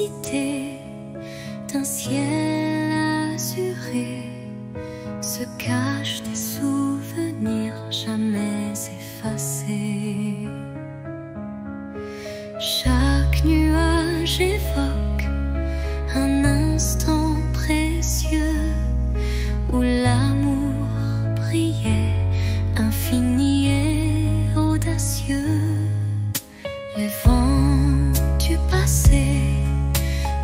l'immensité d'un ciel azuré se cachent des souvenirs jamais effacés. Chaque nuage évoque un instant précieux où l'amour brillait, infini et audacieux. Les vents du passé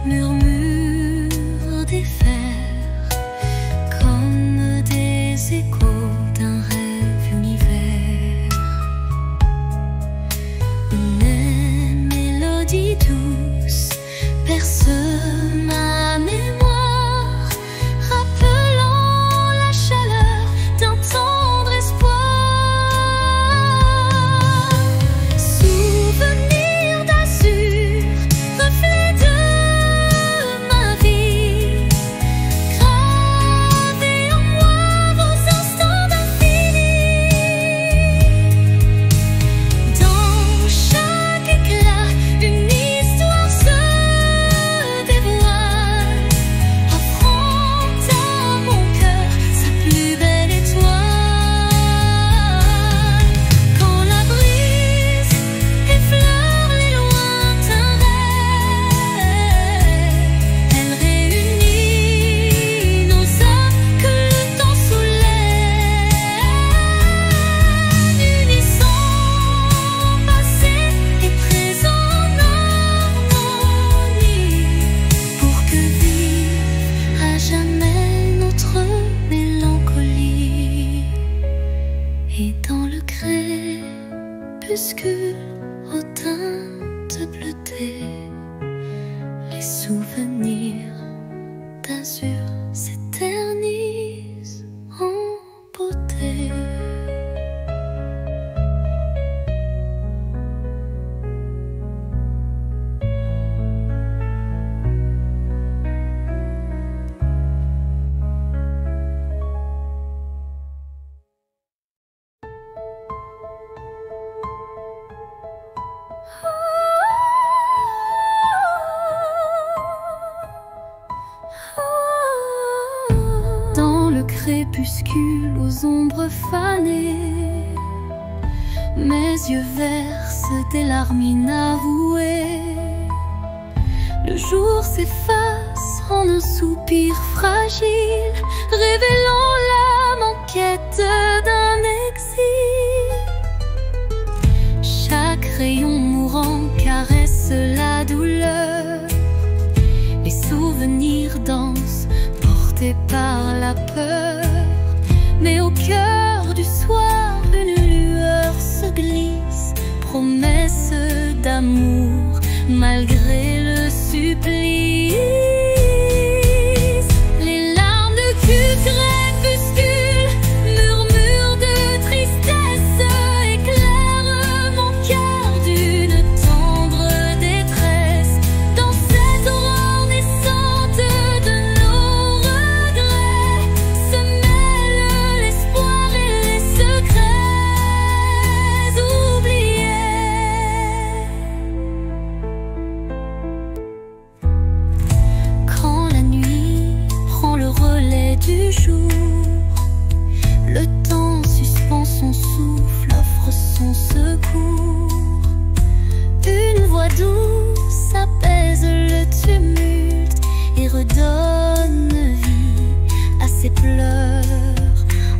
murmurent des vers comme des échos d'un rêve univers. Une mélodie douce berce ma mémoire, rappelant la chaleur d'un tendre espoir. Souvenir d'azur, reflet de ma vie, gravez en moi vos instants d'infini. Dans chaque éclat, une histoire se dévoile, offrant à mon cœur sa plus belle étoile. Quand la brise effleure les lointains rêves, elle réunit nos âmes que le temps soulève, unissant passé et présent en harmonie, pour que vive à jamais notre mélancolie. Et dans le crépuscule aux teintes bleutées, les souvenirs d'azur s'éternisent en beauté. Dans le crépuscule aux ombres fanées, mes yeux versent des larmes inavouées. Le jour s'efface en un soupir fragile, révélant l'âme en quête d'un exil. Chaque rayon mourant caresse la douleur, les souvenirs dansent portés par la peur. Mais au cœur du soir, une lueur se glisse, promesse d'amour malgré le supplice. Les larmes du crépuscule, murmures de tristesse, éclairent mon cœur d'une tendre détresse. Dans cette aurore naissante de nos regrets se mêlent l'espoir et les secrets oubliés. Quand la nuit prend le relais du jour, le temps suspend son souffle, offre son secours. Une voix douce apaise le tumulte et redonne vie à ses pleurs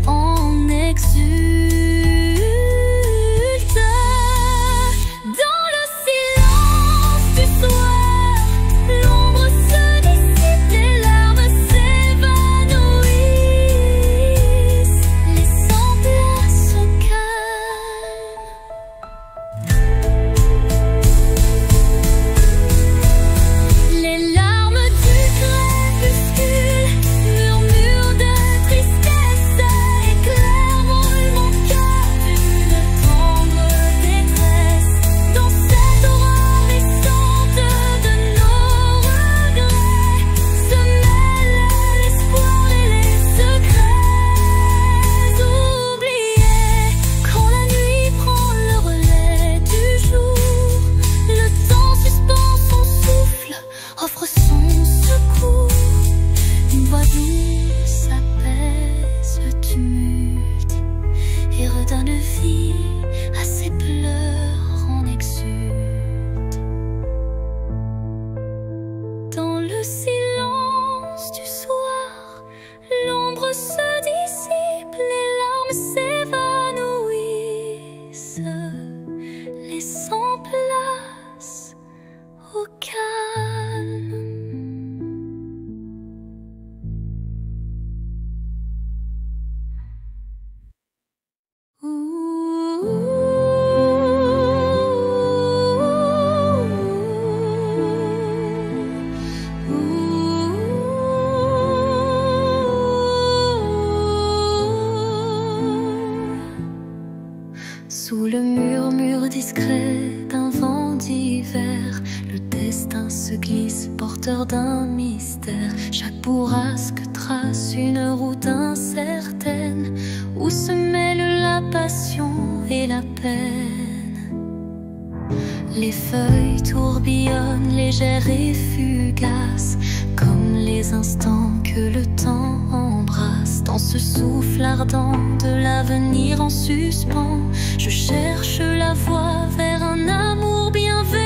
en exulte. Dans le silence du soir, l'ombre se dissipe, les larmes s'évanouissent. le silence du soir, l'ombre se dissipe, les larmes s'évanouissent, laissant place au calme. Sous le murmure discret d'un vent d'hiver, le destin se glisse, porteur d'un mystère. Chaque bourrasque trace une route incertaine, où se mêlent la passion et la peine. Les feuilles tourbillonnent, légères et fugaces, comme les instants que le temps embrasse. Dans ce souffle ardent de l'avenir en suspens, je cherche la voie vers un amour bienveillant.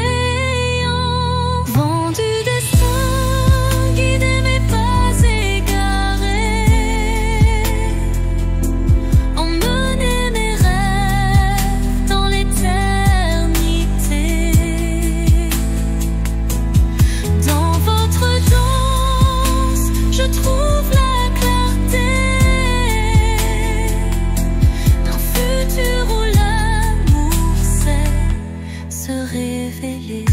Vent du destin, guidez mes pas égarés, emmenez mes rêves dans l'éternité. Dans votre danse, je trouve la clarté d'un futur où l'amour sait se révéler.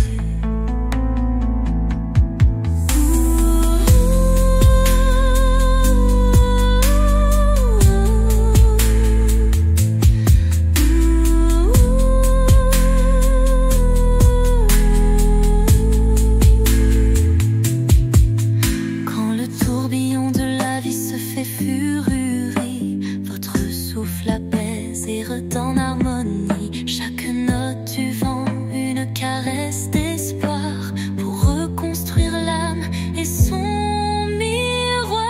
Quand le tourbillon de la vie se fait furie, votre souffle apaise et redonne harmonie. Chaque note du vent, une caresse d'espoir pour reconstruire l'âme et son miroir.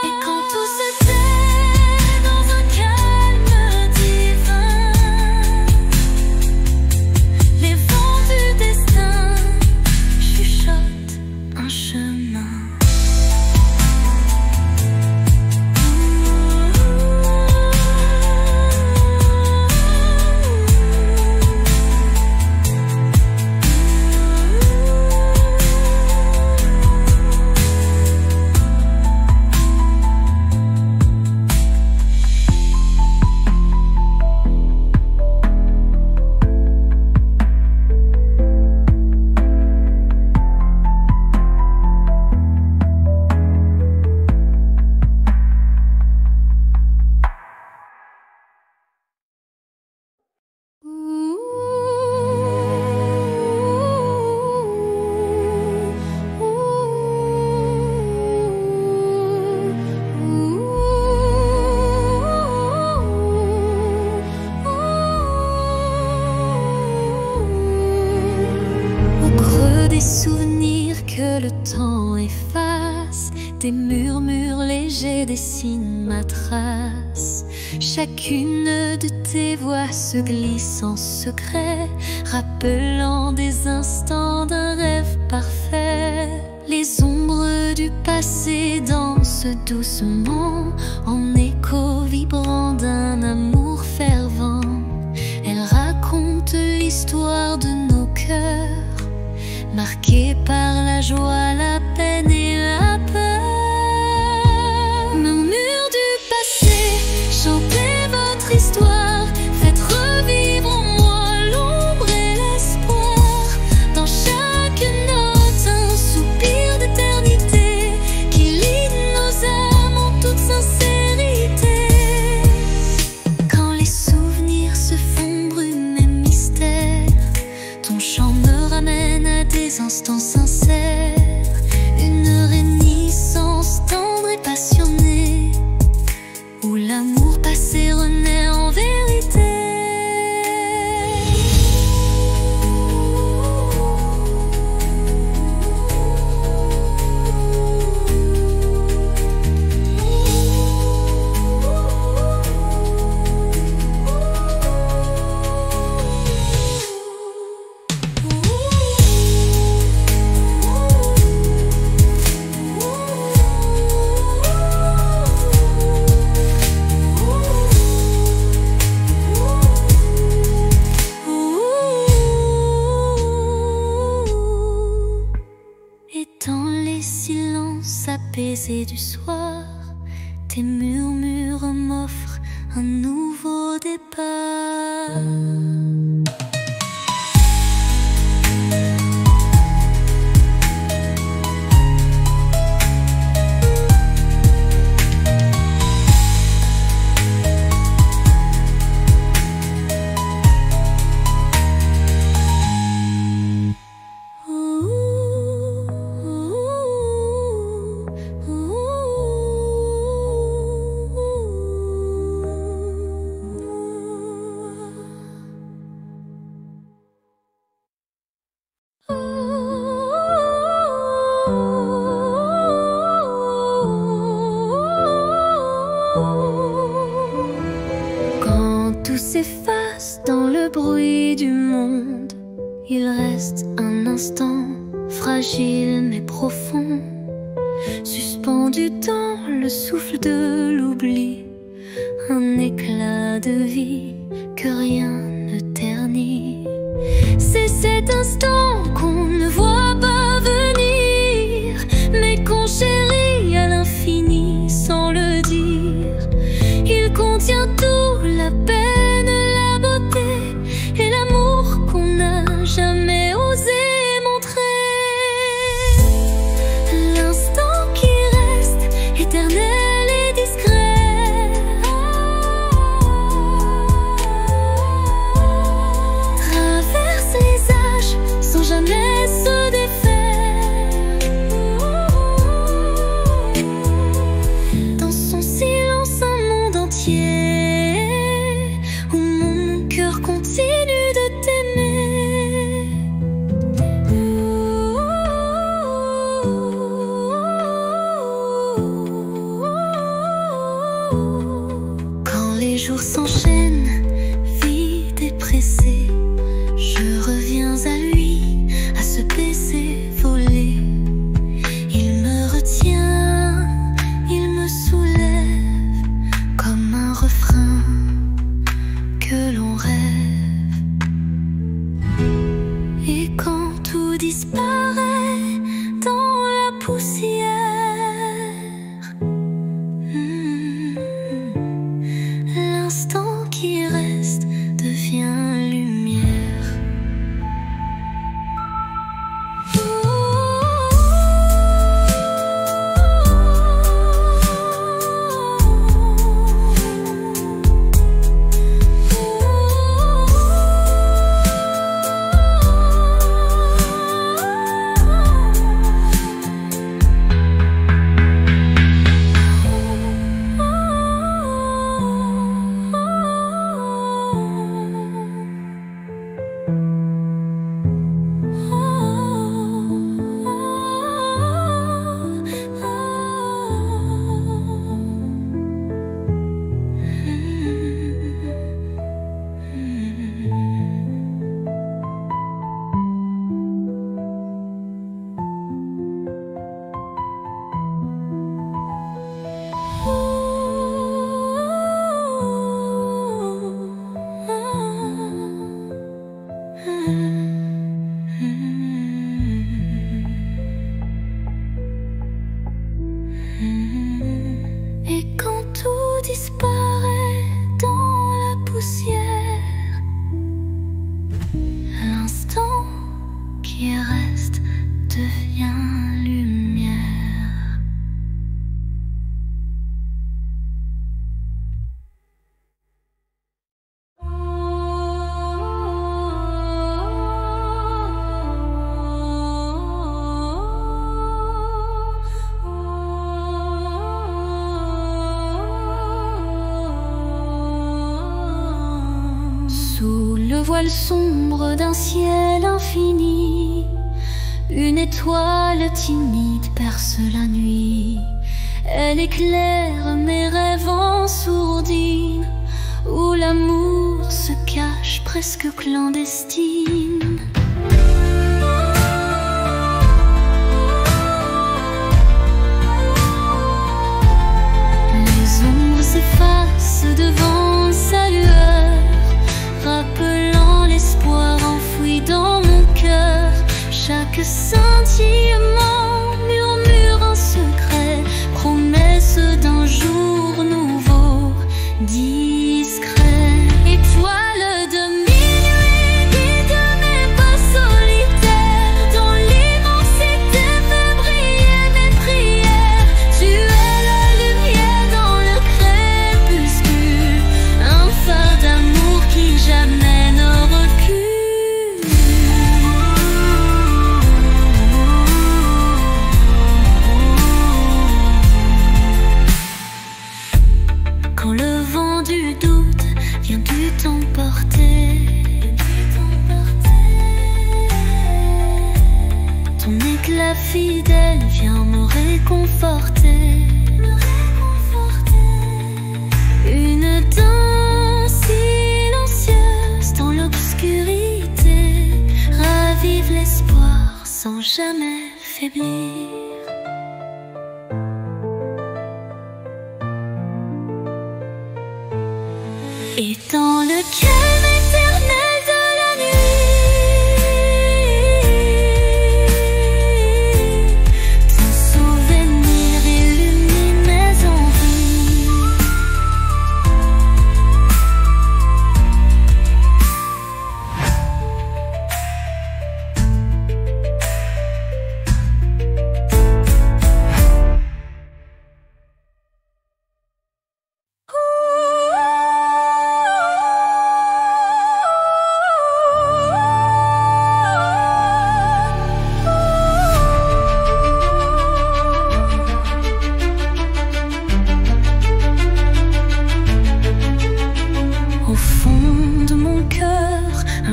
Et quand tout se tait dans un calme divin, les vents du destin chuchotent un chemin. Au creux des souvenirs que le temps efface, des murmures légers dessinent ma trace. Chacune de tes voix se glisse en secret, rappelant des instants d'un rêve parfait. Les ombres du passé dansent doucement, en écho vibrant d'un amour fervent. Elles racontent l'histoire de nos cœurs, marqués par la joie, la peine et la peur. Murmure du passé, chantez votre histoire, faites revivre en moi l'ombre et l'espoir. Dans chaque note, un soupir d'éternité qui lie nos âmes en toute sincérité. Quand les souvenirs se font brume et mystère, ton chant me ramène à des instants sincères, une réminiscence tendre et passionnée, où l'amour passé renaît en vérité. dans les silences apaisés du soir, tes murmures m'offrent un nouveau départ. Quand tout s'efface dans le bruit du monde, il reste un instant fragile mais profond, suspendu dans le souffle de l'oubli, un éclat de vie que rien ne ternit. C'est cet instant qu'on ne voit pas venir, mais qu'on chérit à l'infini sans le dire. Il contient tout, la peine, la beauté et l'amour qu'on n'a jamais osé montrer. L'instant qui reste éternel et discret, traverse les âges sans jamais se défaire. Dans son silence un monde entier où mon cœur continue de t'aimer. Quand les jours s'enchaînent, vides et pressés, je reviens à lui, à ce baiser volé. Il me retient, il me soulève comme un refrain que l'on rêve. Et quand tout disparaît dans la poussière, l'instant qui reste devient lumière. Et quand tout disparaît dans la poussière, l'instant qui reste devient lumière. Sous le voile sombre d'un ciel infini, une étoile timide perce la nuit. Elle éclaire mes rêves en sourdine, où l'amour se cache presque clandestine. Les ombres s'effacent devant sa lueur, rappelant l'espoir enfoui dans mon cœur. Chaque scintillement que la fidèle vient me réconforter. Une danse silencieuse dans l'obscurité ravive l'espoir sans jamais faiblir. Et dans le calme éternel de la nuit, ton souvenir illumine mes envies.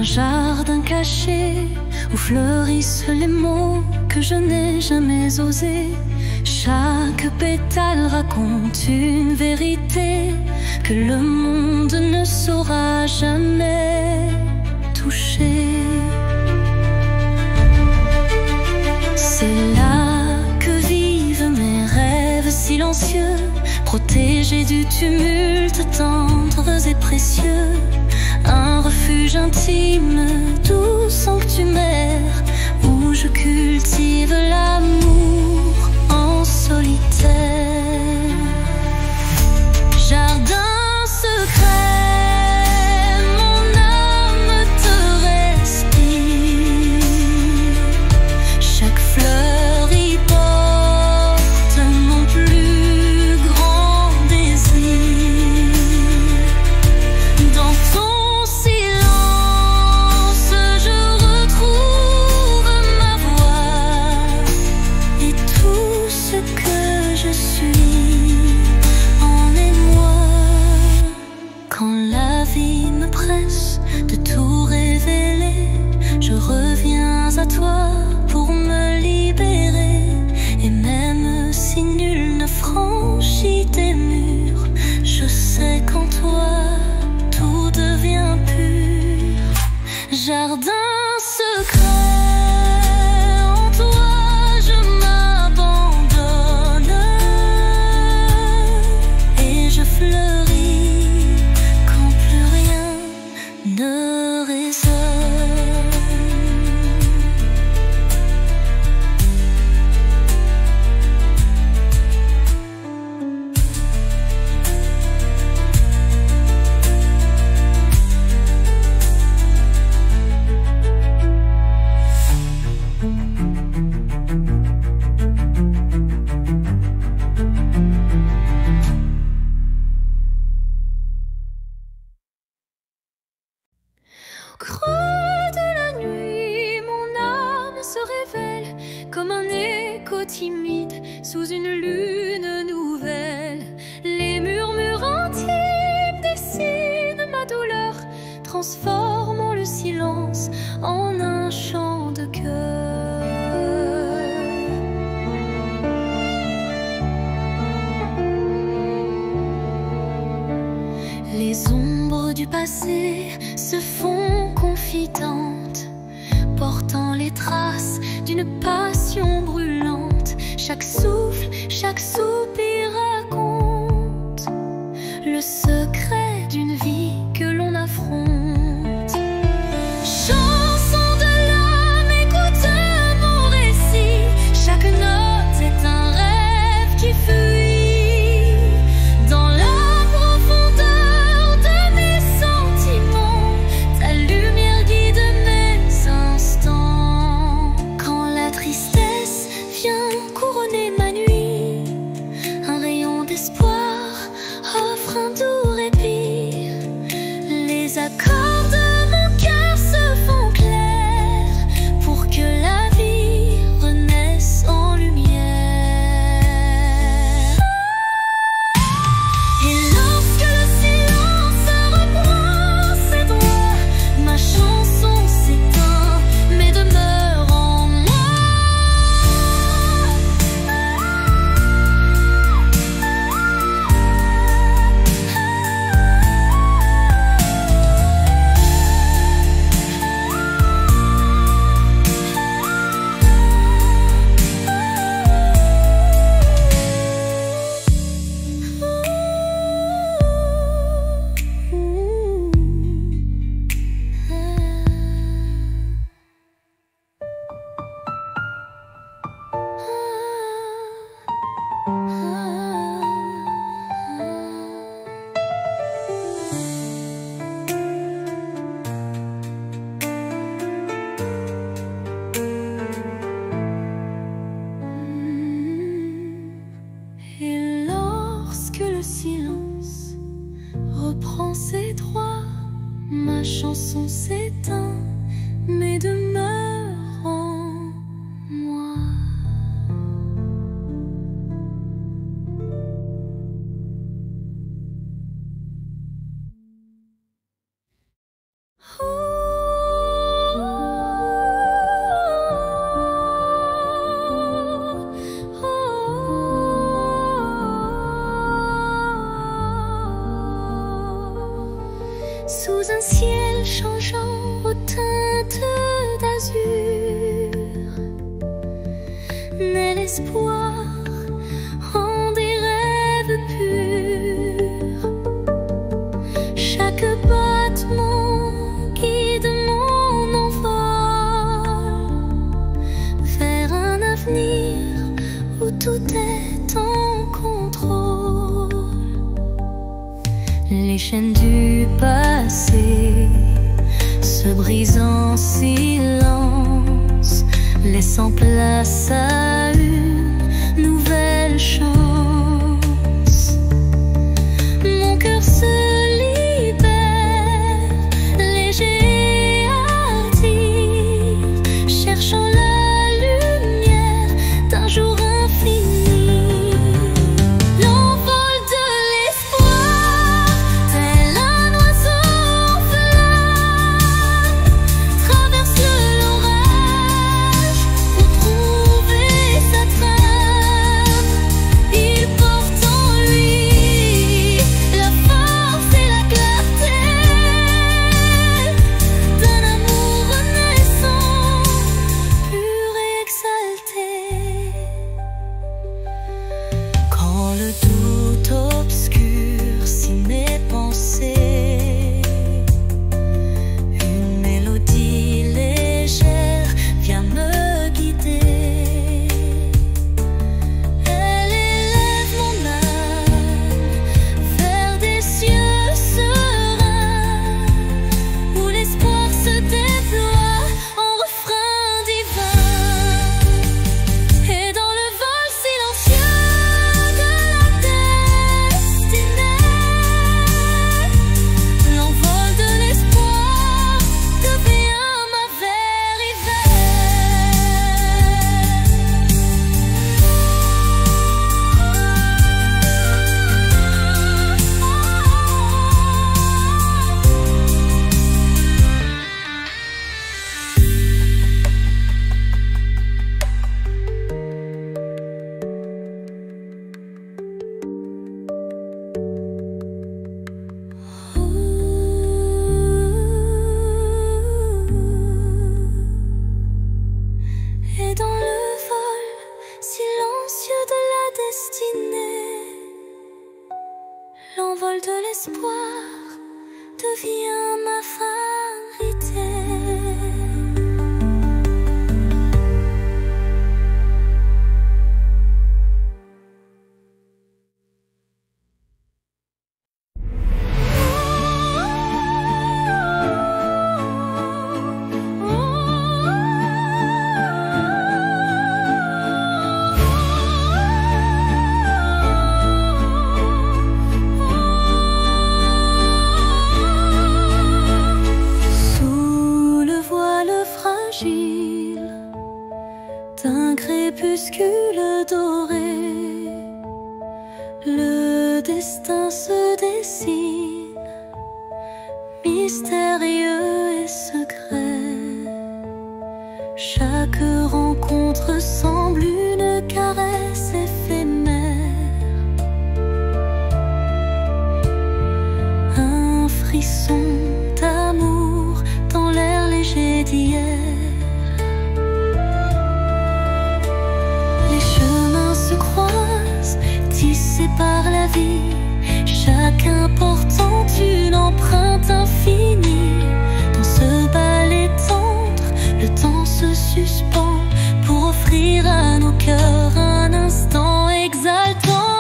Jardin caché où fleurissent les mots que je n'ai jamais osés. Chaque pétale raconte une vérité que le monde ne saura jamais toucher. C'est là que vivent mes rêves silencieux, protégés du tumulte, tendres et précieux. Un refuge intime, doux sanctuaire, où je cultive l'amour en solitaire. Jardin secret, mon âme te respire. Chaque fleur y porte mon plus grand désir. Dans ton à toi pour me libérer. Et même si nul ne franchit tes murs, je sais qu'en toi tout devient pur. Jardin secret, en toi je m'abandonne et je fleuris quand plus rien ne résonne. Au creux de la nuit, mon âme se révèle comme un écho timide sous une lune nouvelle. Les murmures intimes dessinent ma douleur, transformant le silence en un chant de cœur. Les ombres du passé se font confidentes, portant les traces d'une passion brûlante. Chaque souffle, chaque soupir raconte le secret d'une vie que l'on affronte. Chanson de l'âme, écoute mon récit. Chaque note est un rêve qui fuit. chanson s'éteint, mais demeure en moi. Sous un ciel changeant aux teintes d'azur, naît l'espoir en des rêves purs. Chaque battement guide mon envol vers un avenir où tout est en contrôle. Les chaînes du passé se brisent en silence, laissant place à une nouvelle chance. Mon cœur se libère, léger et hâtif, cherchant la lumière d'un jour infini. L'envol de l'espoir devient ma farité. D'un crépuscule doré, le destin se dessine, mystérieux et secret. Chaque rencontre semble une caresse éphémère, un frisson d'amour dans l'air léger d'hier. Tissés par la vie, chacun portant une empreinte infinie. Dans ce ballet tendre, le temps se suspend pour offrir à nos cœurs un instant exaltant.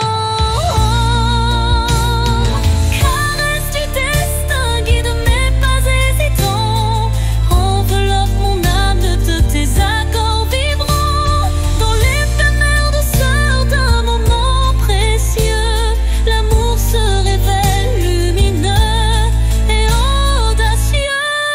Caresse du destin, guide mes pas hésitants, enveloppe mon âme de tes accords vibrants. Dans l'éphémère douceur d'un moment précieux, l'amour se révèle lumineux et audacieux.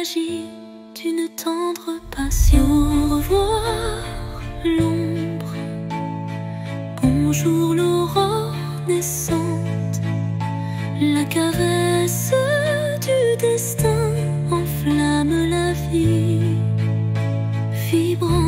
magie d'une tendre passion. Au revoir l'ombre, bonjour l'aurore naissante. La caresse du destin enflamme la vie vibrante.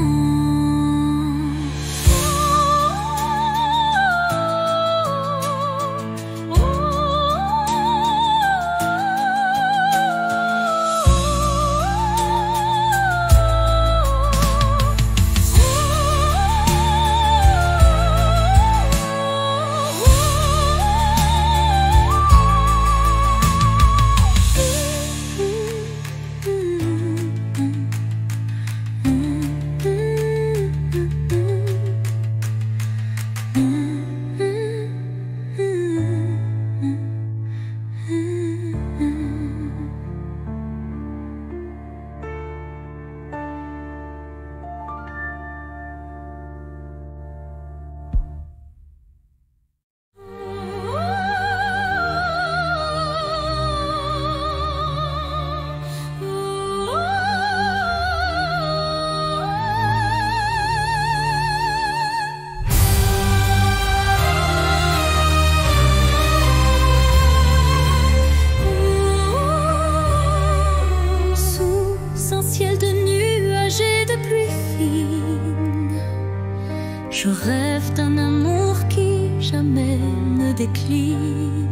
Je rêve d'un amour qui jamais ne décline.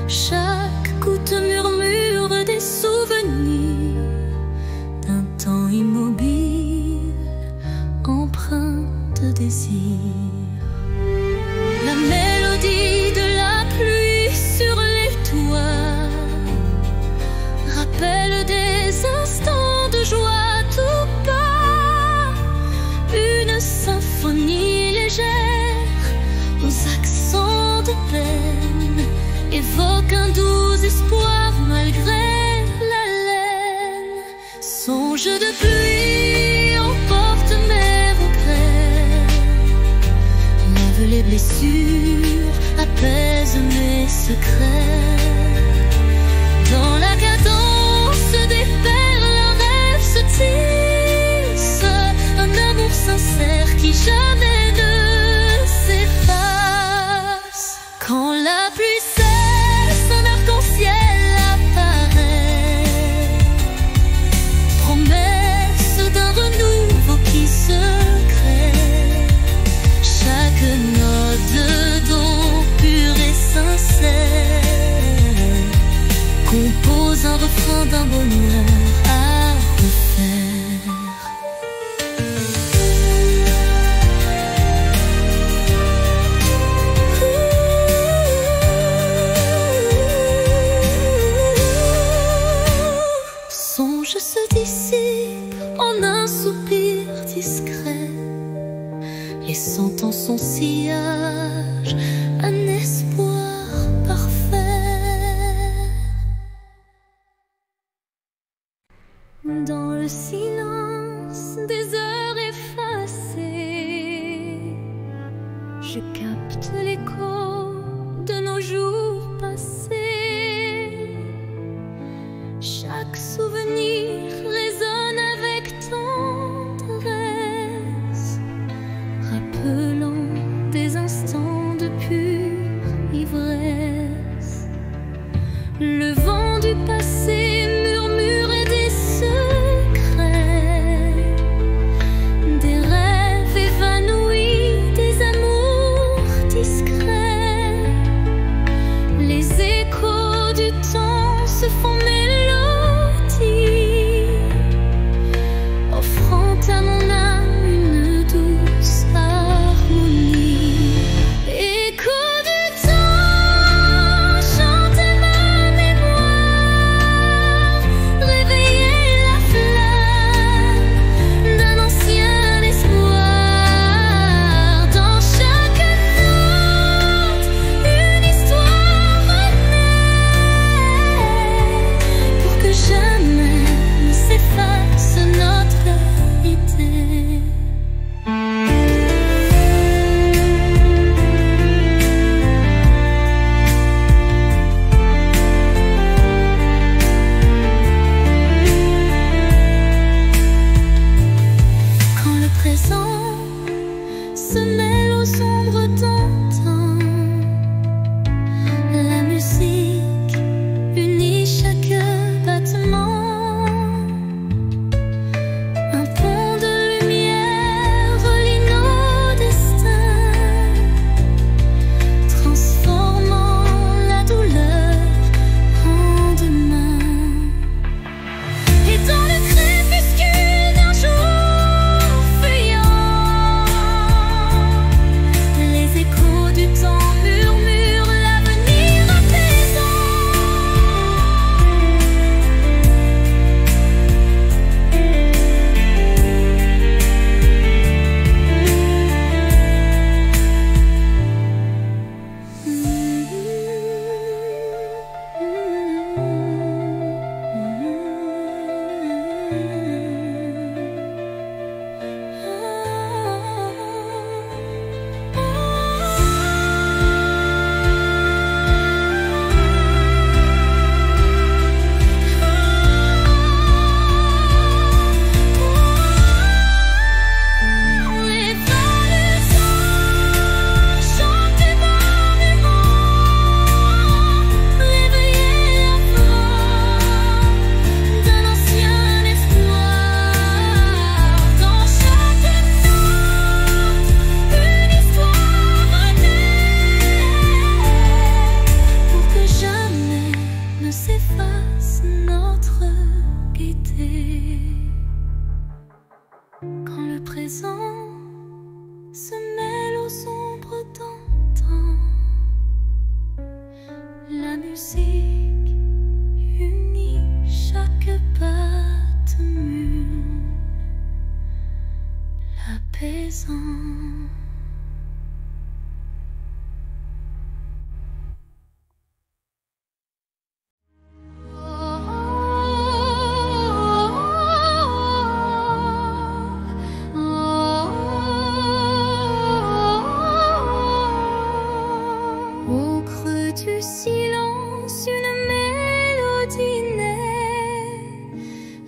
Chaque goutte murmure des souvenirs d'un temps immobile, empreint de désir. La mélodie de la pluie sur les toits rappelle des instants de joie tout bas. Une symphonie légère aux accents de peine évoque un doux espoir malgré la laine. Songe de pluie emporte mes regrets, lave les blessures, apaise mes secrets. Dans la cadence des perles, un rêve se tisse, un amour sincère qui jamais ne s'efface. Quand la pluie cesse, un arc-en-ciel apparaît, promesse d'un renouveau qui se crée. Chaque note d'eau pure et sincère compose un refrain d'un bonheur à refaire. Songe se dissipe en un soupir discret, laissant en son sillage un espoir parfait. Dans le silence des heures effacées, je capte l'écho de nos jours passés. Chaque souvenir résonne avec tendresse, rappelant des instants de pure ivresse. Le vent du passé murmure des secrets, des rêves évanouis, des amours discrets. Les échos du temps se font mélodie, offrant à mon âme une douce harmonie. Écho du temps, chantez ma mémoire. présent se mêle aux ombres d'antan. La musique unit chaque battement, l'apaisant. Au creux du silence, une mélodie naît,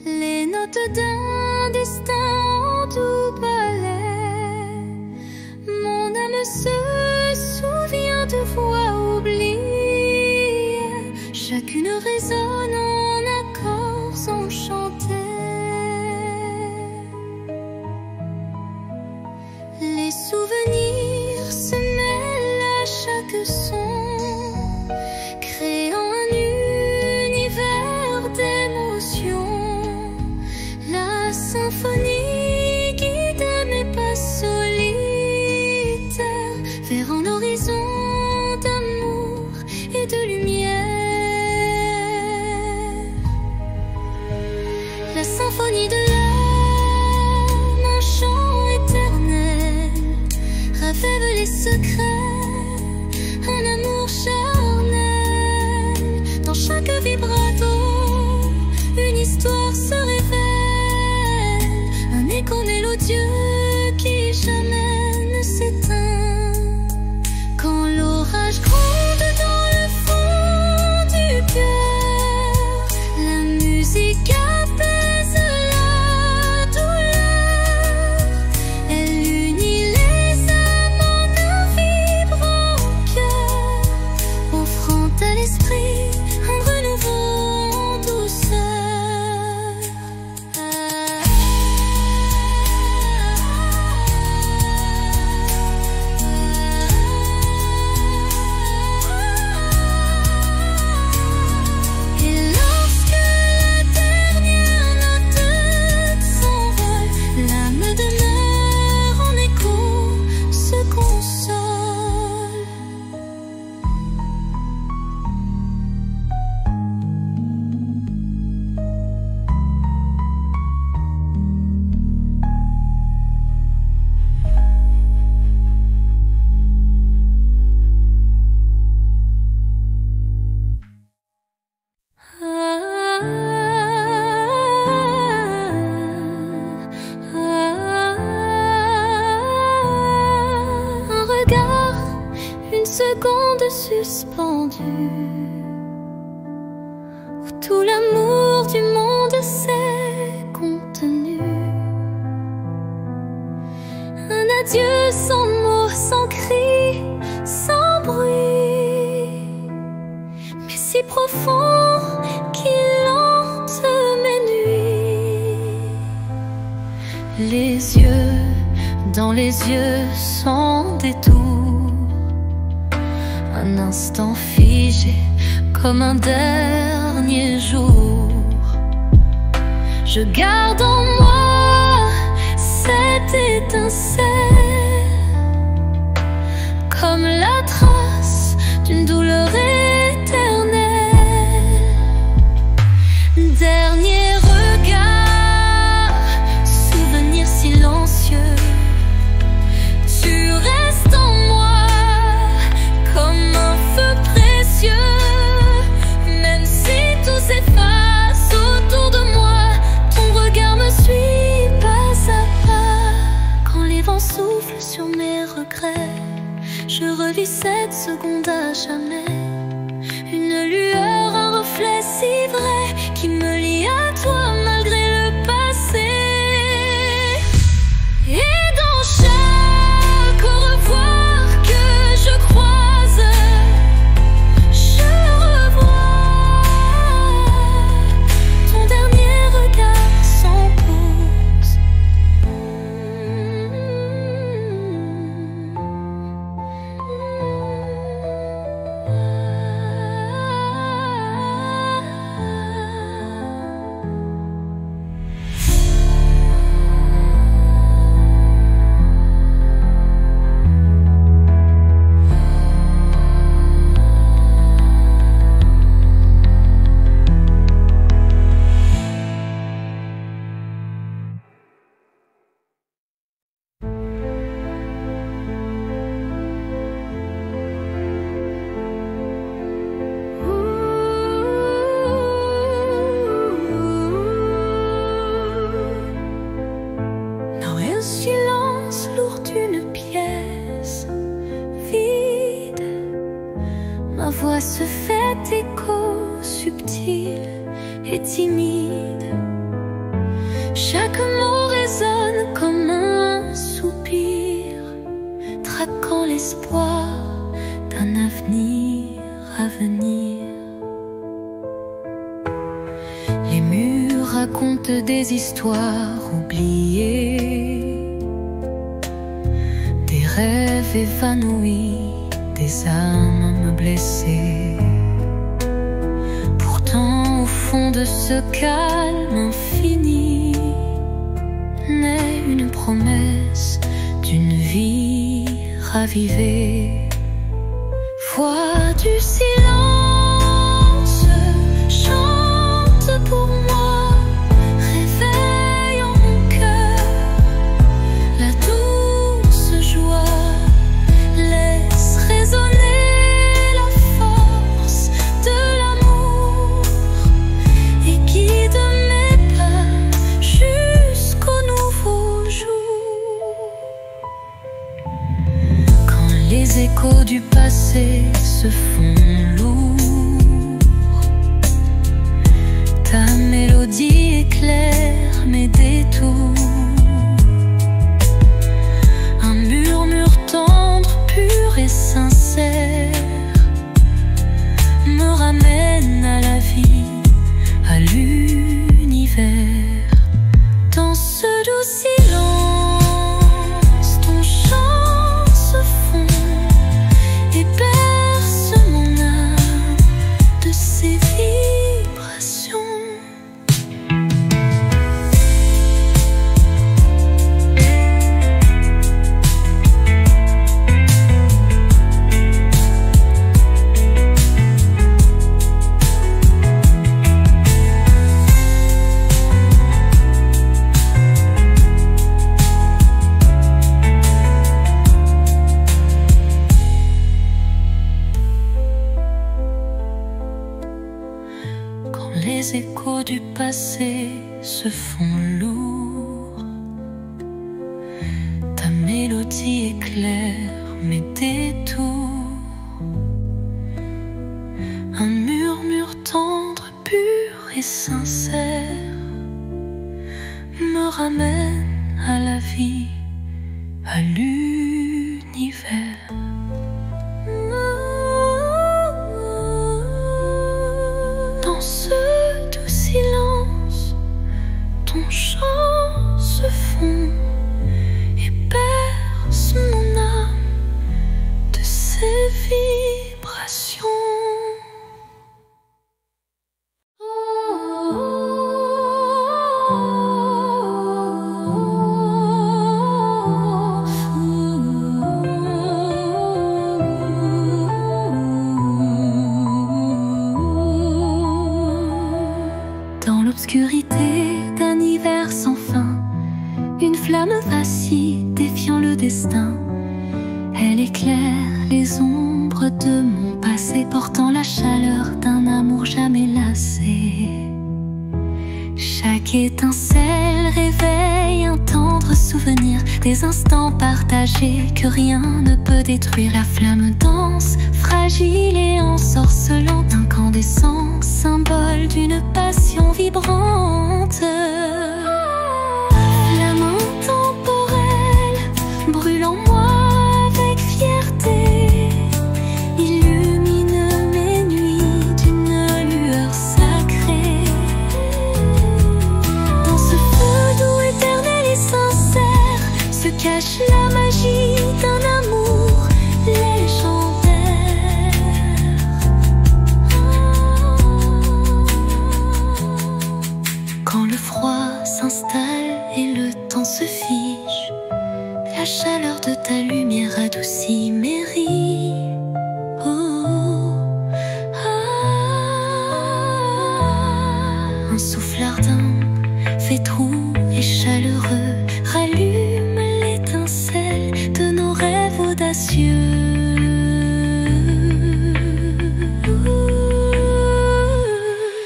les notes d'un destin en doux ballet. Mon âme se souvient de voix oubliées, chacune résonne en accords enchantés. Les souvenirs se mêlent à chaque son, créant un univers d'émotions. La symphonie guide mes pas solitaires vers un horizon d'amour et de lumière. La symphonie de l'âme, un chant éternel, rêve les secrets, un amour charnel. Dans chaque vibrato, une histoire se révèle, un écho mélodieux qui jamais ne s'éteint. Quand l'orage gronde dans le fond du cœur, la musique apaise la douleur. Elle unit les âmes en un vibrant cœur, offrant à l'esprit un renouveau en douceur. Et lorsque la dernière note s'envole, l'âme demeure en écho, se console. Un regard, une seconde suspendue, où tout l'amour du monde s'est contenu. Un adieu sans mots, sans cri, sans bruit, mais si profond qu'il hante mes nuits. Les yeux dans les yeux sans détour, un instant figé comme un dernier jour. Je garde en moi cette étincelle, comme la trace d'une douleur éternelle. Dernier regard, souvenir silencieux, tu restes en moi comme un feu précieux. Même si tout s'efface autour de moi, ton regard me suit pas à pas. Quand les vents soufflent sur mes regrets, je revis cette seconde à jamais. Une lueur, un reflet si vrai qui me lie à toi malgré le passé. Et dans chaque au revoir que je croise, je revois ton dernier regard sans pause. et timide. Chaque mot résonne comme un soupir, traquant l'espoir d'un avenir à venir. Les murs racontent des histoires oubliées, des rêves évanouis, des âmes blessées. Pourtant, au fond de ce calme infini, naît une promesse d'une vie ravivée. Voix du silence, chante pour moi, réveille en mon cœur la douce joie, laisse résonner la force de l'amour et guide mes pas jusqu'au nouveau jour. Quand les échos du passé se font lourds, ta mélodie éclaire mes détours. Un murmure tendre, pur et sincère me ramène à la vie, à l'univers. Dans ce doux silence, ton chant se fond et berce mon âme de ses vibrations. Les échos du passé se font lourds, ta mélodie éclaire mes détours. Un murmure tendre, pur et sincère me ramène à la vie, à l'univers. Dans ce doux silence, ton chant se fond et berce mon âme de ses vibrations. Dans l'obscurité d'un hiver sans fin, une flamme vacille défiant le destin. Elle éclaire les ombres de mon passé, portant la chaleur d'un amour jamais lassé. Chaque étincelle réveille un tendre souvenir, des instants partagés que rien ne peut détruire. La flamme danse, fragile et ensorcelante, incandescent, symbole d'une passion vibrante. Flamme intemporelle brûle en moi avec fierté, illumine mes nuits d'une lueur sacrée. Dans ce feu doux, éternel et sincère se cache la magie d'un amour légendaire. Quand le froid s'installe et le temps se fige, la chaleur de ta lumière adoucit mes rides. Un souffle ardent, fait doux et chaleureux, rallume l'étincelle de nos rêves audacieux.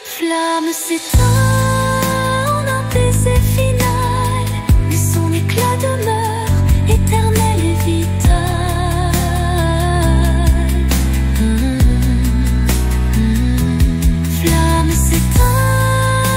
Flamme s'éteint en un baiser final, mais son éclat demeure éternel et vital. Flamme s'éteint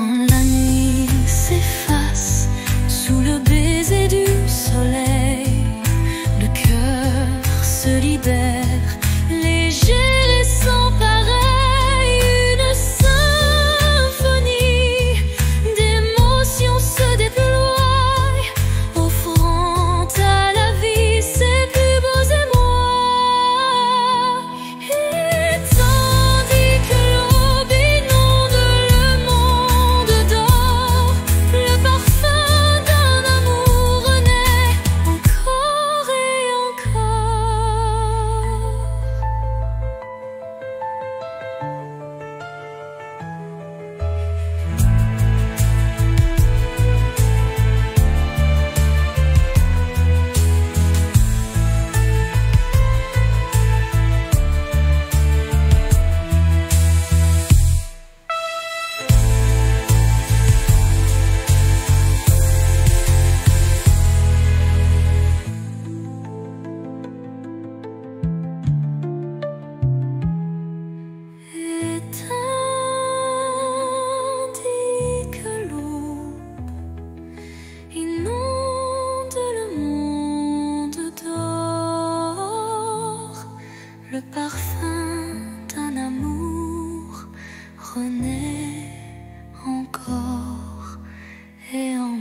Quand la nuit s'efface sous le baiser du soleil, le cœur se libère, léger et sans pareil, une symphonie d'émotions se déploie, offrant à la vie ses plus beaux émois. Et tandis que l'aube inonde le monde d'or, le parfum d'un amour renaît encore et encore. Et tandis que l'aube inonde le monde d'or, le parfum d'un amour renaît encore et encore.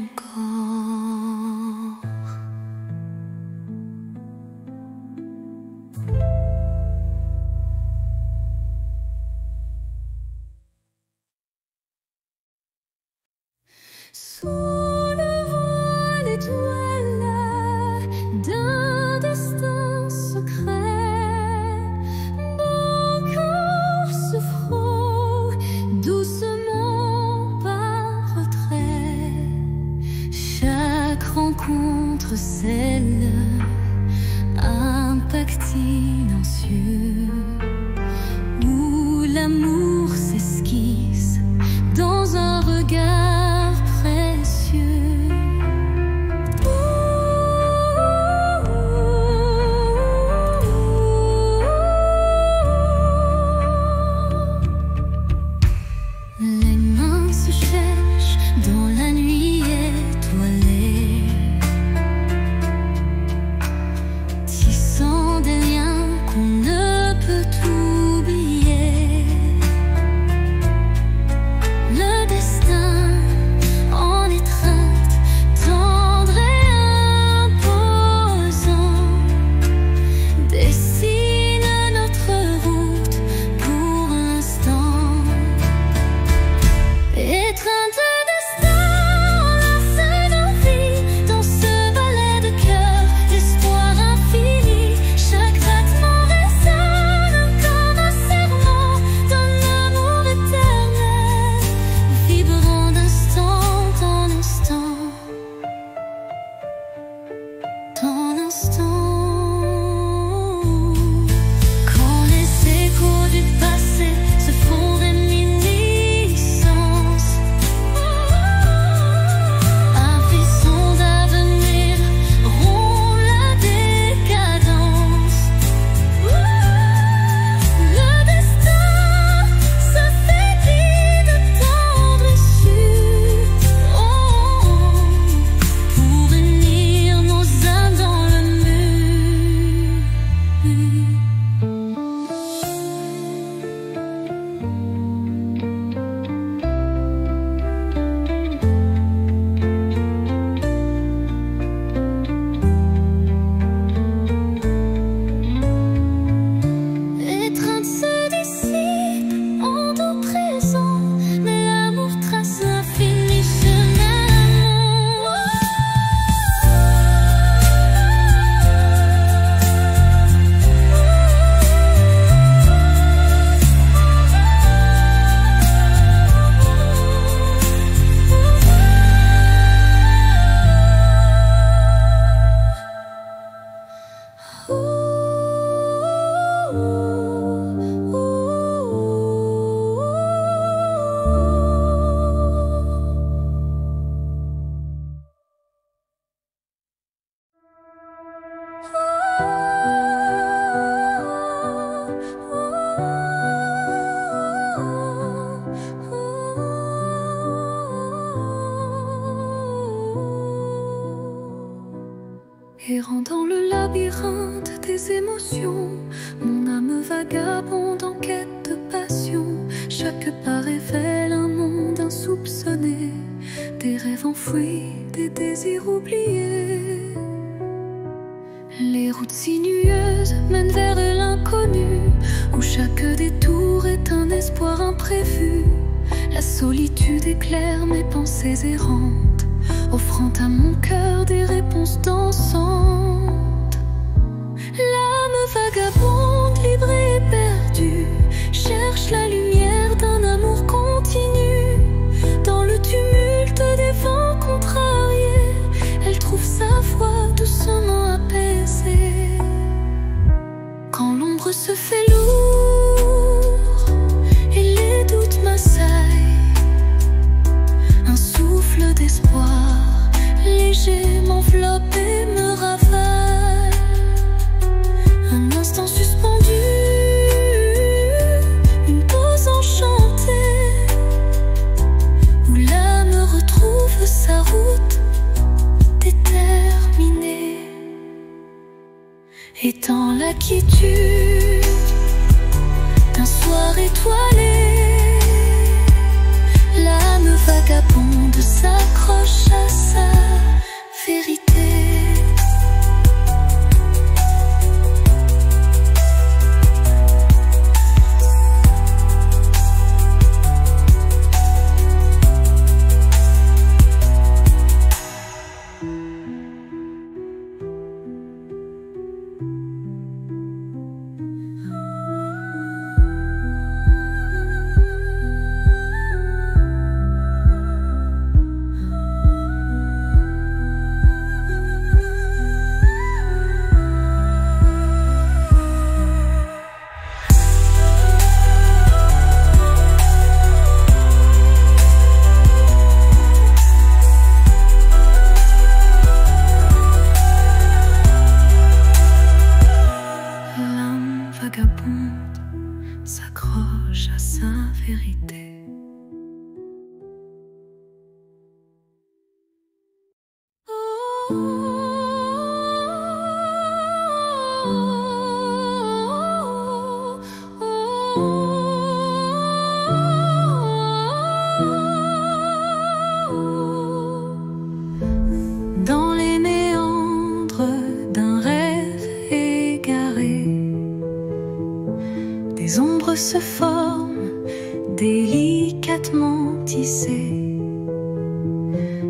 Sous le voile étoilé d'un destin secret, mon corps se frôle doucement par retrait. Chaque rencontre scelle un pacte silencieux où l'amour s'esquisse dans un regard précieux. Les mains se cherchent dans la nuit étoilée, tissant des liens qu'on ne peut oublier. Le destin Errant dans le labyrinthe des émotions, mon âme vagabonde en quête de passion. Chaque pas révèle un monde insoupçonné, des rêves enfouis, des désirs oubliés. Les routes sinueuses mènent vers l'inconnu, où chaque détour est un espoir imprévu. La solitude éclaire mes pensées errantes, offrant à mon cœur des réponses dansantes. L'âme vagabonde, libre et perdue, cherche la lumière d'un amour continu. Dans le tumulte des vents contrariés, elle trouve sa voix doucement apaisée. Quand l'ombre se fait lourd et les doutes m'assaillent, un souffle d'espoir léger m'enveloppe et me ravale. Un instant suspendu, une pause enchantée, où l'âme retrouve sa route déterminée. Et dans la quiétude d'un soir étoilé, l'âme vagabonde s'accroche à sa vérité. S'accroche à sa vérité. Dans les méandres d'un rêve égaré, des ombres se forment, délicatement tissées.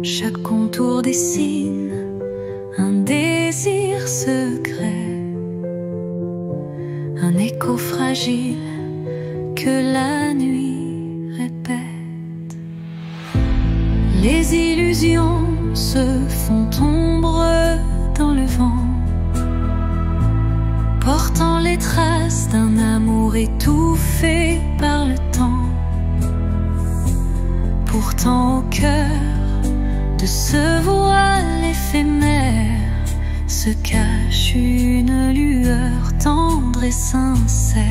Chaque contour dessine un désir secret, un écho fragile que la nuit répète. Les illusions se font ombre dans le vent, portant les traces d'un amour étouffé par le temps. Pourtant au cœur de ce voile éphémère se cache une lueur tendre et sincère.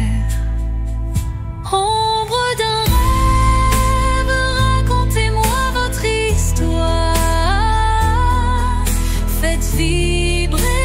Ombre d'un rêve, racontez-moi votre histoire. Faites vibrer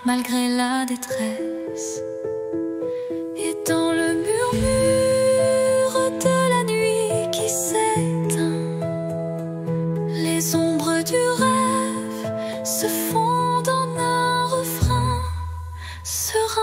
malgré la détresse. Et dans le murmure de la nuit qui s'éteint, les ombres du rêve se fondent en un refrain serein.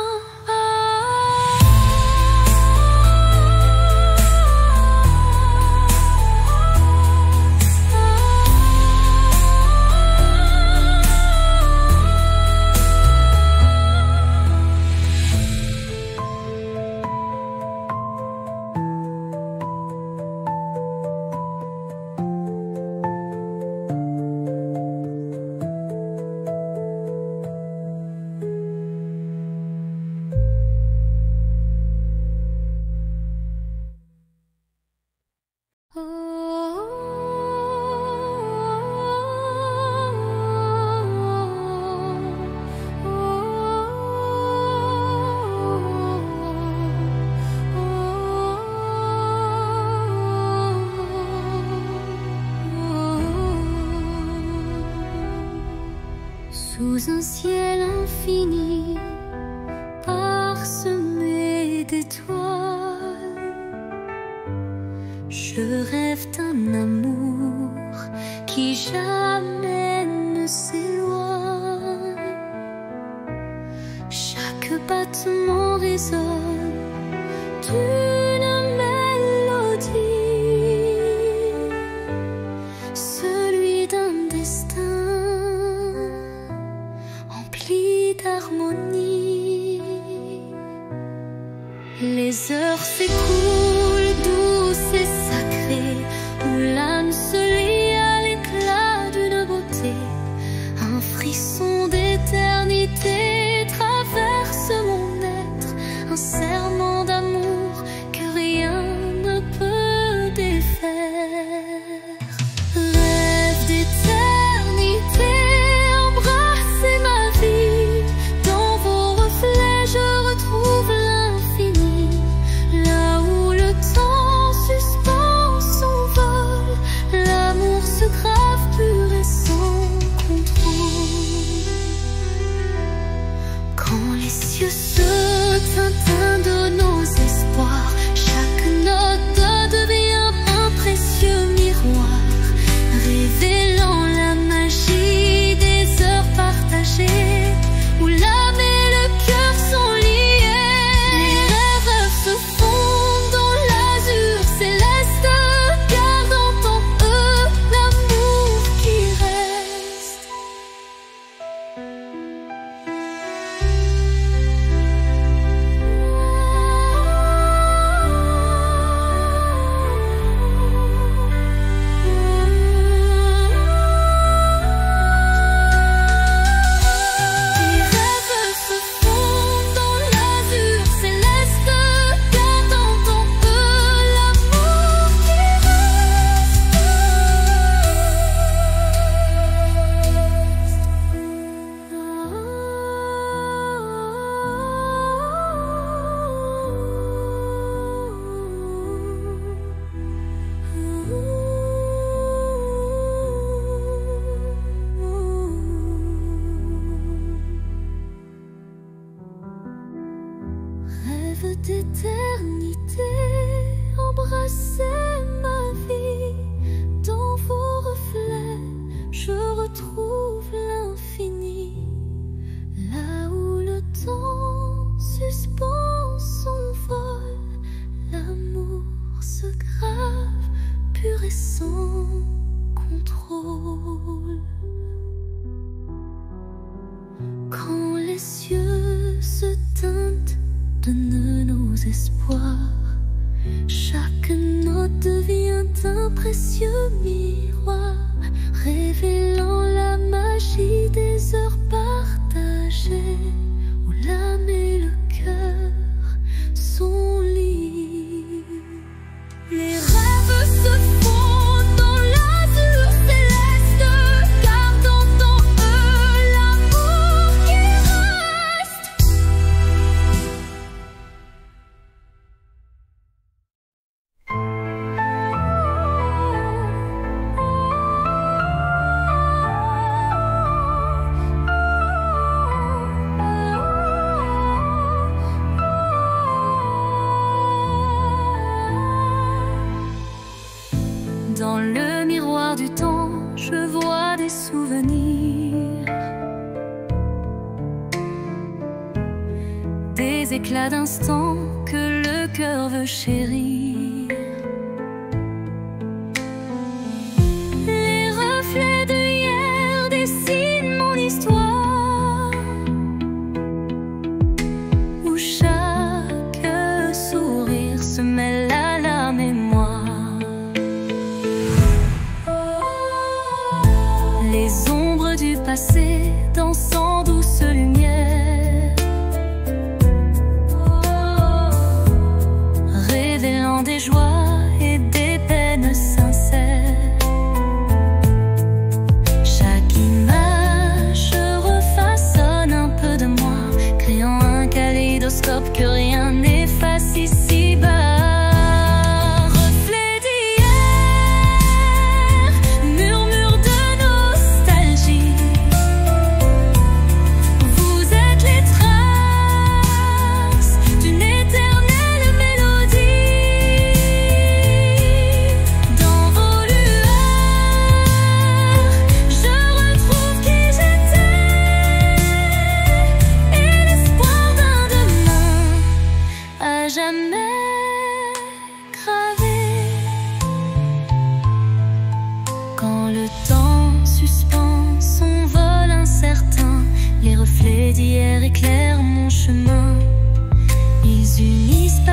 sous un ciel infini, parsemé d'étoiles. Je rêve d'un amour qui jamais ne s'éloigne. Chaque battement résonne d'une mélodie, celui d'un destin empli d'harmonie. Les heures s'écoulent douces et sacrées, où l'âme se lie à l'éclat d'une beauté. Un frisson d'éternité traverse mon être, un serment d'amour que rien ne peut défaire. Rêve d'éternité, embrassez ma vie. Dans vos reflets je retrouve l'infini, là où le temps suspend son vol. L'amour se grave pur et sans contrôle. Quand les cieux se teintent de nos espoirs, chaque note devient un précieux miroir, révélant la magie des heures partagées, où l'âme et le cœur sont liés. Les rêves se fondent dans l'azur céleste, gardant en eux l'amour qui reste. Les rêves se fondent dans l'azur céleste, gardant en eux l'amour qui rêve d'éternité, embrassez ma vie. Dans vos reflets, je retrouve l'infini, là où le temps suspend son vol. L'amour se grave pur et sans contrôle. Quand les cieux se teintent de nos espoirs, chaque note devient un précieux miroir, révélant la magie des heures partagées, où l'âme et le cœur sont liés. Les rêves se fondent dans l'azur céleste, gardant en eux l'amour qui reste. Dans le miroir du temps, je vois des souvenirs, des éclats d'instants que le cœur veut chérir. Les reflets de hier dessinent mon histoire, où chaque sourire se mêle à la mémoire. Les ombres du passé dansant douce lumière, révélant des joies et des peines sincères. Chaque image refaçonne un peu de moi, créant un kaléidoscope que rien n'efface ici-bas. Le temps suspend son vol incertain, les reflets d'hier éclairent mon chemin. Ils unissent